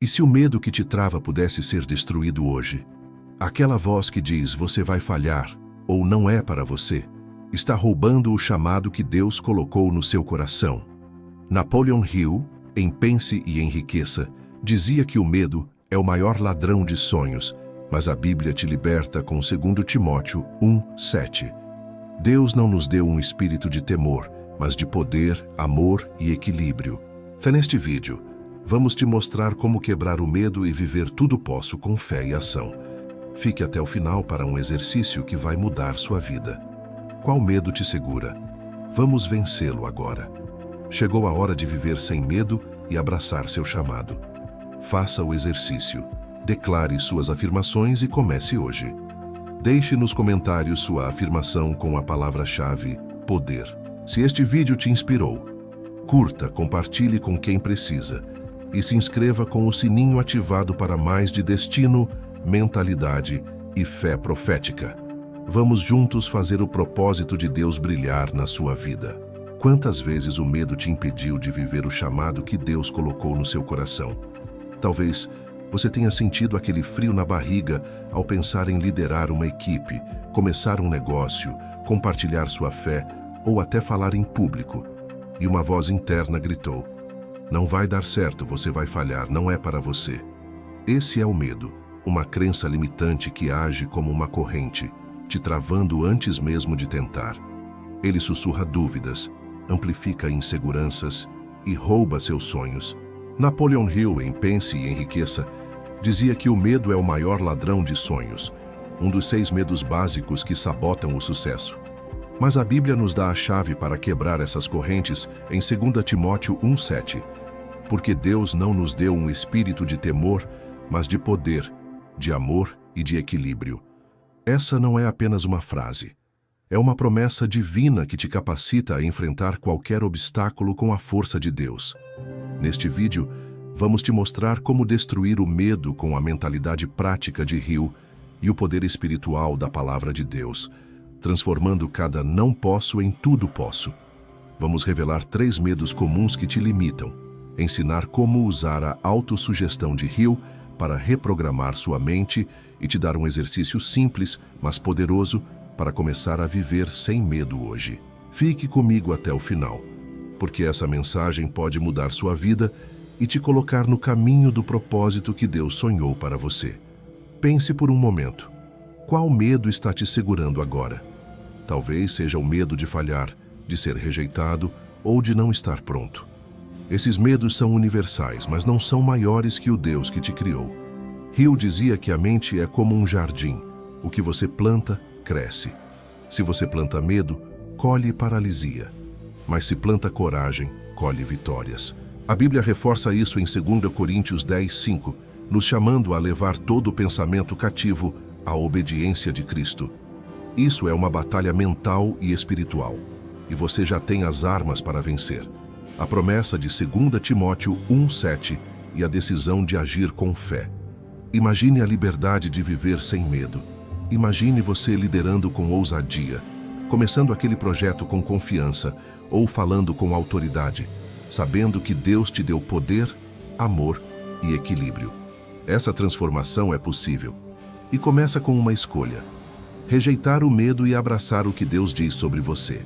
E se o medo que te trava pudesse ser destruído hoje? Aquela voz que diz você vai falhar ou não é para você, está roubando o chamado que Deus colocou no seu coração. Napoleon Hill, em Pense e Enriqueça, dizia que o medo é o maior ladrão de sonhos, mas a Bíblia te liberta com 2 Timóteo 1:7. Deus não nos deu um espírito de temor, mas de poder, amor e equilíbrio. Neste vídeo, vamos te mostrar como quebrar o medo e viver tudo posso com fé e ação. Fique até o final para um exercício que vai mudar sua vida. Qual medo te segura? Vamos vencê-lo agora. Chegou a hora de viver sem medo e abraçar seu chamado. Faça o exercício. Declare suas afirmações e comece hoje. Deixe nos comentários sua afirmação com a palavra-chave poder. Se este vídeo te inspirou, curta, compartilhe com quem precisa e se inscreva com o sininho ativado para mais de destino, mentalidade e fé profética. Vamos juntos fazer o propósito de Deus brilhar na sua vida. Quantas vezes o medo te impediu de viver o chamado que Deus colocou no seu coração? Talvez você tenha sentido aquele frio na barriga ao pensar em liderar uma equipe, começar um negócio, compartilhar sua fé ou até falar em público. E uma voz interna gritou: não vai dar certo, você vai falhar, não é para você. Esse é o medo, uma crença limitante que age como uma corrente, te travando antes mesmo de tentar. Ele sussurra dúvidas, amplifica inseguranças e rouba seus sonhos. Napoleon Hill, em Pense e Enriqueça, dizia que o medo é o maior ladrão de sonhos, um dos 6 medos básicos que sabotam o sucesso. Mas a Bíblia nos dá a chave para quebrar essas correntes em 2 Timóteo 1:7. Porque Deus não nos deu um espírito de temor, mas de poder, de amor e de equilíbrio. Essa não é apenas uma frase. É uma promessa divina que te capacita a enfrentar qualquer obstáculo com a força de Deus. Neste vídeo, vamos te mostrar como destruir o medo com a mentalidade prática de Hill e o poder espiritual da palavra de Deus, transformando cada não posso em tudo posso. Vamos revelar 3 medos comuns que te limitam, ensinar como usar a autossugestão de Hill para reprogramar sua mente e te dar um exercício simples, mas poderoso, para começar a viver sem medo hoje. Fique comigo até o final, porque essa mensagem pode mudar sua vida e te colocar no caminho do propósito que Deus sonhou para você. Pense por um momento. Qual medo está te segurando agora? Talvez seja o medo de falhar, de ser rejeitado ou de não estar pronto. Esses medos são universais, mas não são maiores que o Deus que te criou. Hill dizia que a mente é como um jardim. O que você planta, cresce. Se você planta medo, colhe paralisia. Mas se planta coragem, colhe vitórias. A Bíblia reforça isso em 2 Coríntios 10:5, nos chamando a levar todo o pensamento cativo à obediência de Cristo. Isso é uma batalha mental e espiritual, e você já tem as armas para vencer. A promessa de 2 Timóteo 1:7 e a decisão de agir com fé. Imagine a liberdade de viver sem medo. Imagine você liderando com ousadia, começando aquele projeto com confiança ou falando com autoridade, sabendo que Deus te deu poder, amor e equilíbrio. Essa transformação é possível e começa com uma escolha: rejeitar o medo e abraçar o que Deus diz sobre você.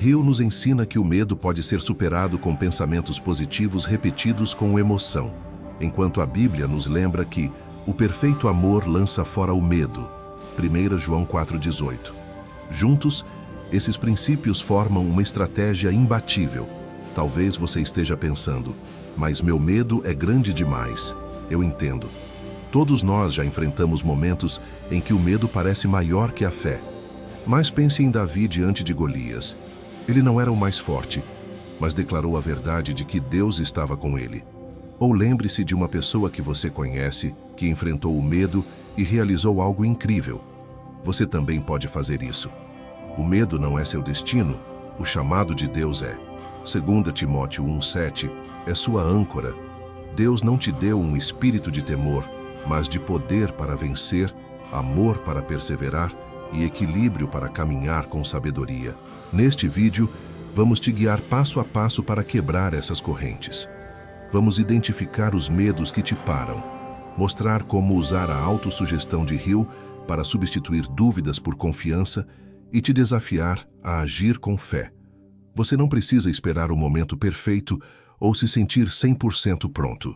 Hill nos ensina que o medo pode ser superado com pensamentos positivos repetidos com emoção, enquanto a Bíblia nos lembra que o perfeito amor lança fora o medo. 1 João 4:18. Juntos, esses princípios formam uma estratégia imbatível. Talvez você esteja pensando: mas meu medo é grande demais. Eu entendo. Todos nós já enfrentamos momentos em que o medo parece maior que a fé. Mas pense em Davi diante de Golias. Ele não era o mais forte, mas declarou a verdade de que Deus estava com ele. Ou lembre-se de uma pessoa que você conhece, que enfrentou o medo e realizou algo incrível. Você também pode fazer isso. O medo não é seu destino, o chamado de Deus é. 2 Timóteo 1:7 é sua âncora. Deus não te deu um espírito de temor, mas de poder para vencer, amor para perseverar e equilíbrio para caminhar com sabedoria. Neste vídeo, vamos te guiar passo a passo para quebrar essas correntes. Vamos identificar os medos que te param, mostrar como usar a autossugestão de Hill para substituir dúvidas por confiança e te desafiar a agir com fé. Você não precisa esperar o momento perfeito ou se sentir 100% pronto.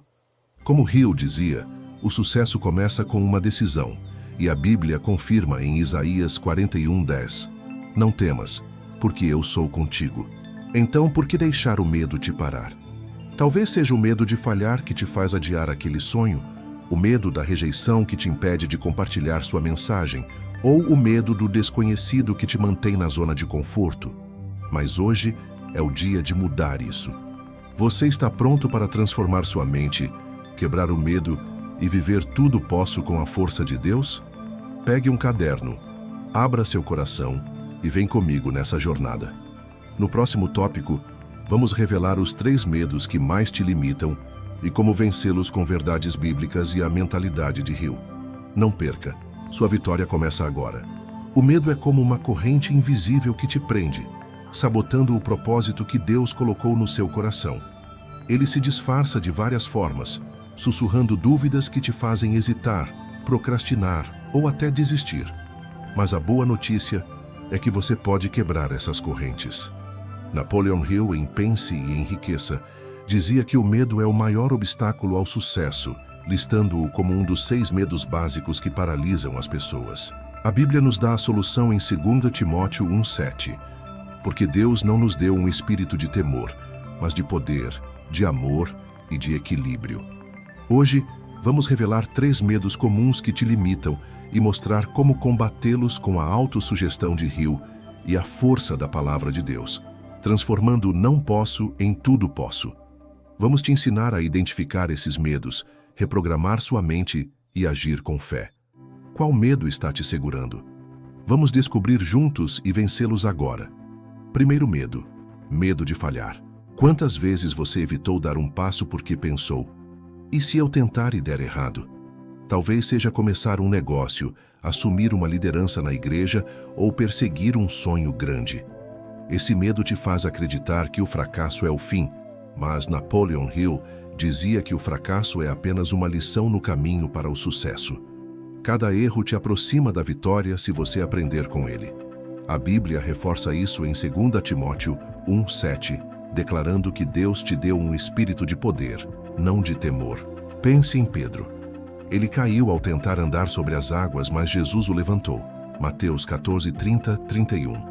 Como Hill dizia, o sucesso começa com uma decisão, e a Bíblia confirma em Isaías 41:10. Não temas, porque eu sou contigo. Então, por que deixar o medo te parar? Talvez seja o medo de falhar que te faz adiar aquele sonho, o medo da rejeição que te impede de compartilhar sua mensagem, ou o medo do desconhecido que te mantém na zona de conforto. Mas hoje é o dia de mudar isso. Você está pronto para transformar sua mente, quebrar o medo e viver tudo posso com a força de Deus? Pegue um caderno, abra seu coração e vem comigo nessa jornada. No próximo tópico, vamos revelar os 3 medos que mais te limitam e como vencê-los com verdades bíblicas e a mentalidade de Hill. Não perca, sua vitória começa agora. O medo é como uma corrente invisível que te prende, sabotando o propósito que Deus colocou no seu coração. Ele se disfarça de várias formas, sussurrando dúvidas que te fazem hesitar, procrastinar ou até desistir. Mas a boa notícia é que você pode quebrar essas correntes. Napoleon Hill, em Pense e Enriqueça, dizia que o medo é o maior obstáculo ao sucesso, listando-o como um dos 6 medos básicos que paralisam as pessoas. A Bíblia nos dá a solução em 2 Timóteo 1:7. Porque Deus não nos deu um espírito de temor, mas de poder, de amor e de equilíbrio. Hoje, vamos revelar 3 medos comuns que te limitam e mostrar como combatê-los com a autossugestão de Hill e a força da palavra de Deus, transformando o não posso em tudo posso. Vamos te ensinar a identificar esses medos, reprogramar sua mente e agir com fé. Qual medo está te segurando? Vamos descobrir juntos e vencê-los agora. Primeiro medo, medo de falhar. Quantas vezes você evitou dar um passo porque pensou, e se eu tentar e der errado? Talvez seja começar um negócio, assumir uma liderança na igreja ou perseguir um sonho grande. Esse medo te faz acreditar que o fracasso é o fim, mas Napoleon Hill dizia que o fracasso é apenas uma lição no caminho para o sucesso. Cada erro te aproxima da vitória se você aprender com ele. A Bíblia reforça isso em 2 Timóteo 1:7, declarando que Deus te deu um espírito de poder, não de temor. Pense em Pedro. Ele caiu ao tentar andar sobre as águas, mas Jesus o levantou. Mateus 14:30-31.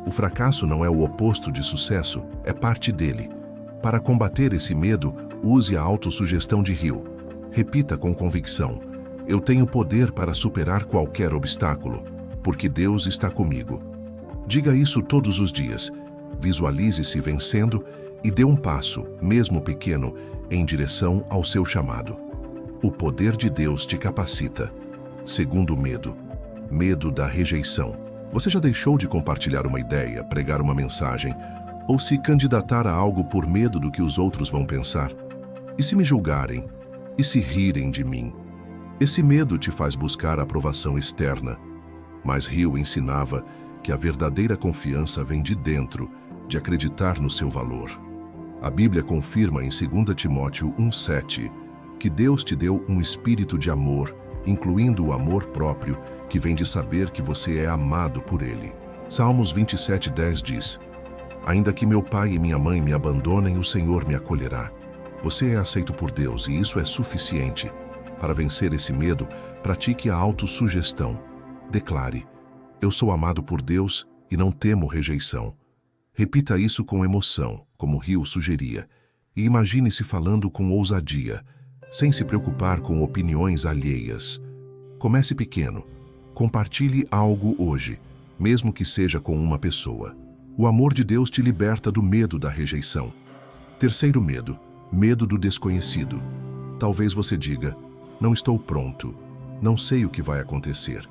O fracasso não é o oposto de sucesso, é parte dele. Para combater esse medo, use a autossugestão de Hill. Repita com convicção: eu tenho poder para superar qualquer obstáculo, porque Deus está comigo. Diga isso todos os dias. Visualize-se vencendo e dê um passo, mesmo pequeno, em direção ao seu chamado. O poder de Deus te capacita. Segundo medo, medo da rejeição. Você já deixou de compartilhar uma ideia, pregar uma mensagem ou se candidatar a algo por medo do que os outros vão pensar? E se me julgarem? E se rirem de mim? Esse medo te faz buscar a aprovação externa. Mas Hill ensinava que a verdadeira confiança vem de dentro, de acreditar no seu valor. A Bíblia confirma em 2 Timóteo 1:7 que Deus te deu um espírito de amor, incluindo o amor próprio, que vem de saber que você é amado por Ele. Salmos 27:10 diz: ainda que meu pai e minha mãe me abandonem, o Senhor me acolherá. Você é aceito por Deus e isso é suficiente. Para vencer esse medo, pratique a autossugestão. Declare: eu sou amado por Deus e não temo rejeição. Repita isso com emoção, como Hill sugeria, e imagine-se falando com ousadia, sem se preocupar com opiniões alheias. Comece pequeno. Compartilhe algo hoje, mesmo que seja com uma pessoa. O amor de Deus te liberta do medo da rejeição. Terceiro medo, medo do desconhecido. Talvez você diga: não estou pronto, não sei o que vai acontecer.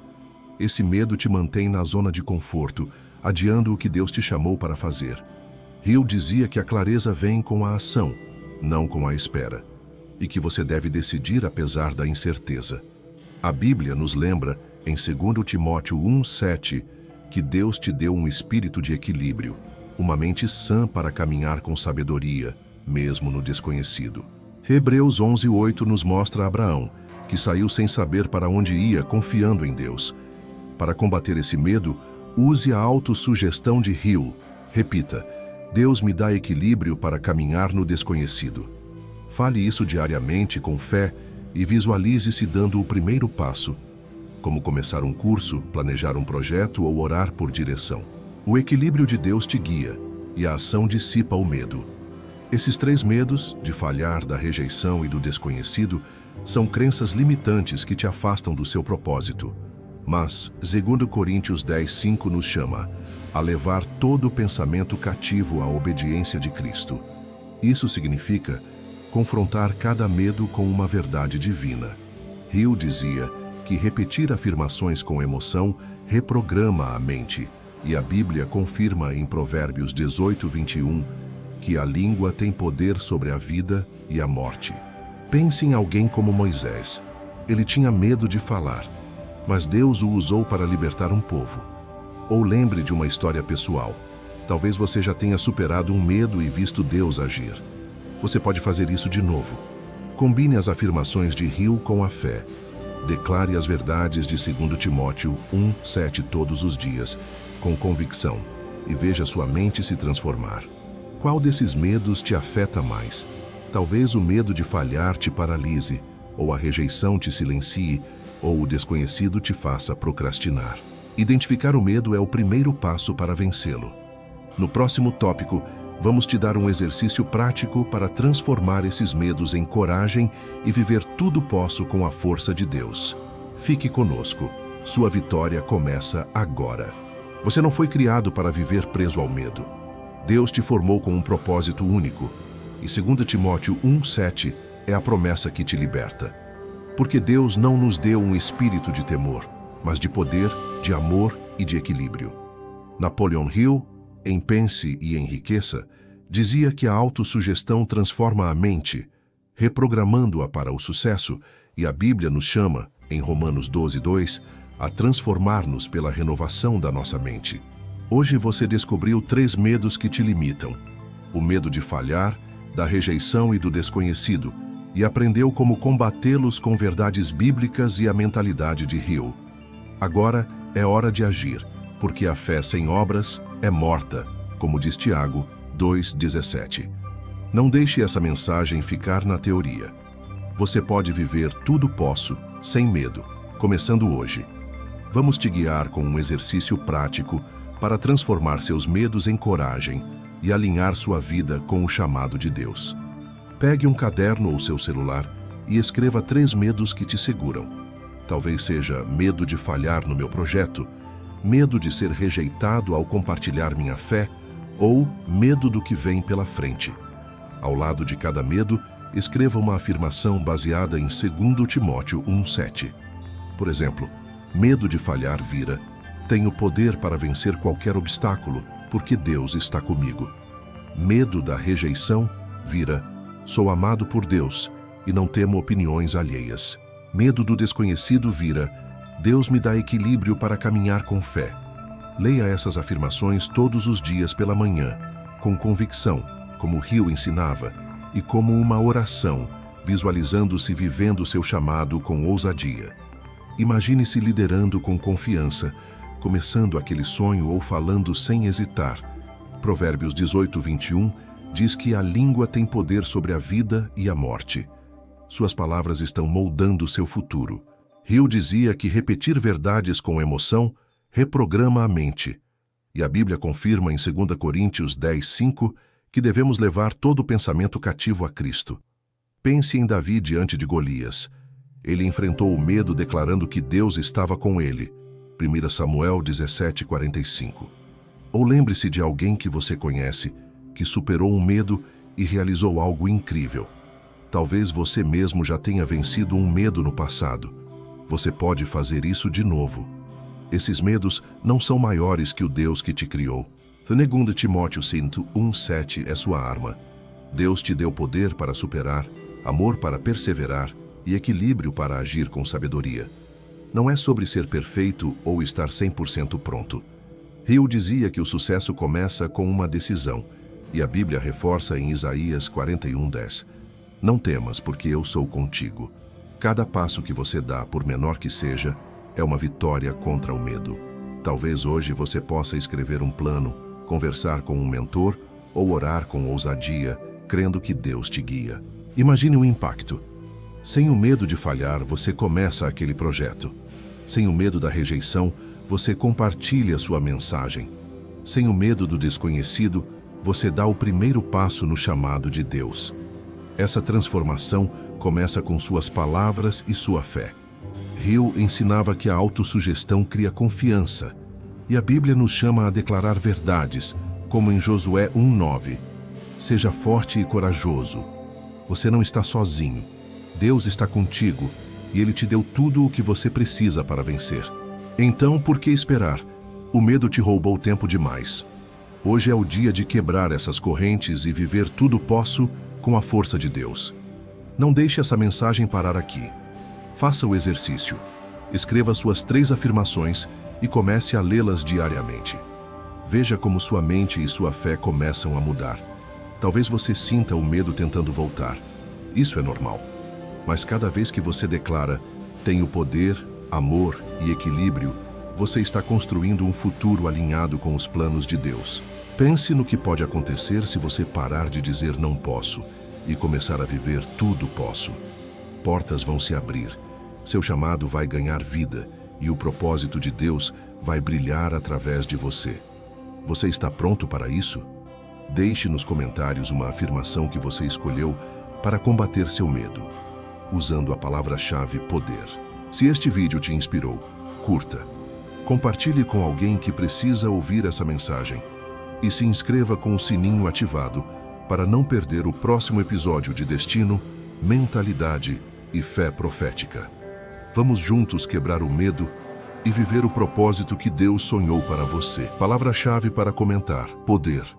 Esse medo te mantém na zona de conforto, adiando o que Deus te chamou para fazer. Hill dizia que a clareza vem com a ação, não com a espera, e que você deve decidir apesar da incerteza. A Bíblia nos lembra, em 2 Timóteo 1:7, que Deus te deu um espírito de equilíbrio, uma mente sã para caminhar com sabedoria, mesmo no desconhecido. Hebreus 11:8 nos mostra Abraão, que saiu sem saber para onde ia, confiando em Deus. Para combater esse medo, use a autossugestão de Hill. Repita: Deus me dá equilíbrio para caminhar no desconhecido. Fale isso diariamente com fé e visualize-se dando o primeiro passo, como começar um curso, planejar um projeto ou orar por direção. O equilíbrio de Deus te guia e a ação dissipa o medo. Esses 3 medos, de falhar, da rejeição e do desconhecido, são crenças limitantes que te afastam do seu propósito. Mas, 2 Coríntios 10:5 nos chama a levar todo o pensamento cativo à obediência de Cristo. Isso significa confrontar cada medo com uma verdade divina. Hill dizia que repetir afirmações com emoção reprograma a mente, e a Bíblia confirma em Provérbios 18:21 que a língua tem poder sobre a vida e a morte. Pense em alguém como Moisés. Ele tinha medo de falar, mas Deus o usou para libertar um povo. Ou lembre de uma história pessoal. Talvez você já tenha superado um medo e visto Deus agir. Você pode fazer isso de novo. Combine as afirmações de Hill com a fé. Declare as verdades de 2 Timóteo 1:7 todos os dias, com convicção, e veja sua mente se transformar. Qual desses medos te afeta mais? Talvez o medo de falhar te paralise, ou a rejeição te silencie, ou o desconhecido te faça procrastinar. Identificar o medo é o primeiro passo para vencê-lo. No próximo tópico, vamos te dar um exercício prático para transformar esses medos em coragem e viver tudo posso com a força de Deus. Fique conosco. Sua vitória começa agora. Você não foi criado para viver preso ao medo. Deus te formou com um propósito único. E 2 Timóteo 1:7 é a promessa que te liberta. Porque Deus não nos deu um espírito de temor, mas de poder, de amor e de equilíbrio. Napoleon Hill, em Pense e Enriqueça, dizia que a autossugestão transforma a mente, reprogramando-a para o sucesso, e a Bíblia nos chama, em Romanos 12:2, a transformar-nos pela renovação da nossa mente. Hoje você descobriu 3 medos que te limitam: o medo de falhar, da rejeição e do desconhecido, e aprendeu como combatê-los com verdades bíblicas e a mentalidade de Hill. Agora é hora de agir, porque a fé sem obras é morta, como diz Tiago 2:17. Não deixe essa mensagem ficar na teoria. Você pode viver tudo posso, sem medo, começando hoje. Vamos te guiar com um exercício prático para transformar seus medos em coragem e alinhar sua vida com o chamado de Deus. Pegue um caderno ou seu celular e escreva 3 medos que te seguram. Talvez seja medo de falhar no meu projeto, medo de ser rejeitado ao compartilhar minha fé, ou medo do que vem pela frente. Ao lado de cada medo, escreva uma afirmação baseada em 2 Timóteo 1:7. Por exemplo, medo de falhar vira: tenho poder para vencer qualquer obstáculo, porque Deus está comigo. Medo da rejeição vira: sou amado por Deus e não temo opiniões alheias. Medo do desconhecido vira: Deus me dá equilíbrio para caminhar com fé. Leia essas afirmações todos os dias pela manhã, com convicção, como Hill ensinava, e como uma oração, visualizando-se vivendo seu chamado com ousadia. Imagine-se liderando com confiança, começando aquele sonho ou falando sem hesitar. Provérbios 18:21 diz que a língua tem poder sobre a vida e a morte. Suas palavras estão moldando seu futuro. Hill dizia que repetir verdades com emoção reprograma a mente. E a Bíblia confirma em 2 Coríntios 10:5 que devemos levar todo o pensamento cativo a Cristo. Pense em Davi diante de Golias. Ele enfrentou o medo declarando que Deus estava com ele. 1 Samuel 17:45. Ou lembre-se de alguém que você conhece, que superou um medo e realizou algo incrível. Talvez você mesmo já tenha vencido um medo no passado. Você pode fazer isso de novo. Esses medos não são maiores que o Deus que te criou. 2 Timóteo 1:7 é sua arma. Deus te deu poder para superar, amor para perseverar e equilíbrio para agir com sabedoria. Não é sobre ser perfeito ou estar 100% pronto. Hill dizia que o sucesso começa com uma decisão, e a Bíblia reforça em Isaías 41:10. Não temas, porque eu sou contigo. Cada passo que você dá, por menor que seja, é uma vitória contra o medo. Talvez hoje você possa escrever um plano, conversar com um mentor ou orar com ousadia, crendo que Deus te guia. Imagine o impacto. Sem o medo de falhar, você começa aquele projeto. Sem o medo da rejeição, você compartilha sua mensagem. Sem o medo do desconhecido, você dá o primeiro passo no chamado de Deus. Essa transformação começa com suas palavras e sua fé. Hill ensinava que a autossugestão cria confiança, e a Bíblia nos chama a declarar verdades, como em Josué 1:9. Seja forte e corajoso. Você não está sozinho. Deus está contigo, e Ele te deu tudo o que você precisa para vencer. Então, por que esperar? O medo te roubou tempo demais. Hoje é o dia de quebrar essas correntes e viver tudo posso com a força de Deus. Não deixe essa mensagem parar aqui. Faça o exercício. Escreva suas 3 afirmações e comece a lê-las diariamente. Veja como sua mente e sua fé começam a mudar. Talvez você sinta o medo tentando voltar. Isso é normal. Mas cada vez que você declara, tenho poder, amor e equilíbrio, você está construindo um futuro alinhado com os planos de Deus. Pense no que pode acontecer se você parar de dizer não posso e começar a viver tudo posso. Portas vão se abrir, seu chamado vai ganhar vida e o propósito de Deus vai brilhar através de você. Você está pronto para isso? Deixe nos comentários uma afirmação que você escolheu para combater seu medo, usando a palavra-chave poder. Se este vídeo te inspirou, curta, compartilhe com alguém que precisa ouvir essa mensagem e se inscreva com o sininho ativado para não perder o próximo episódio de Destino, Mentalidade e Fé Profética. Vamos juntos quebrar o medo e viver o propósito que Deus sonhou para você. Palavra-chave para comentar: poder.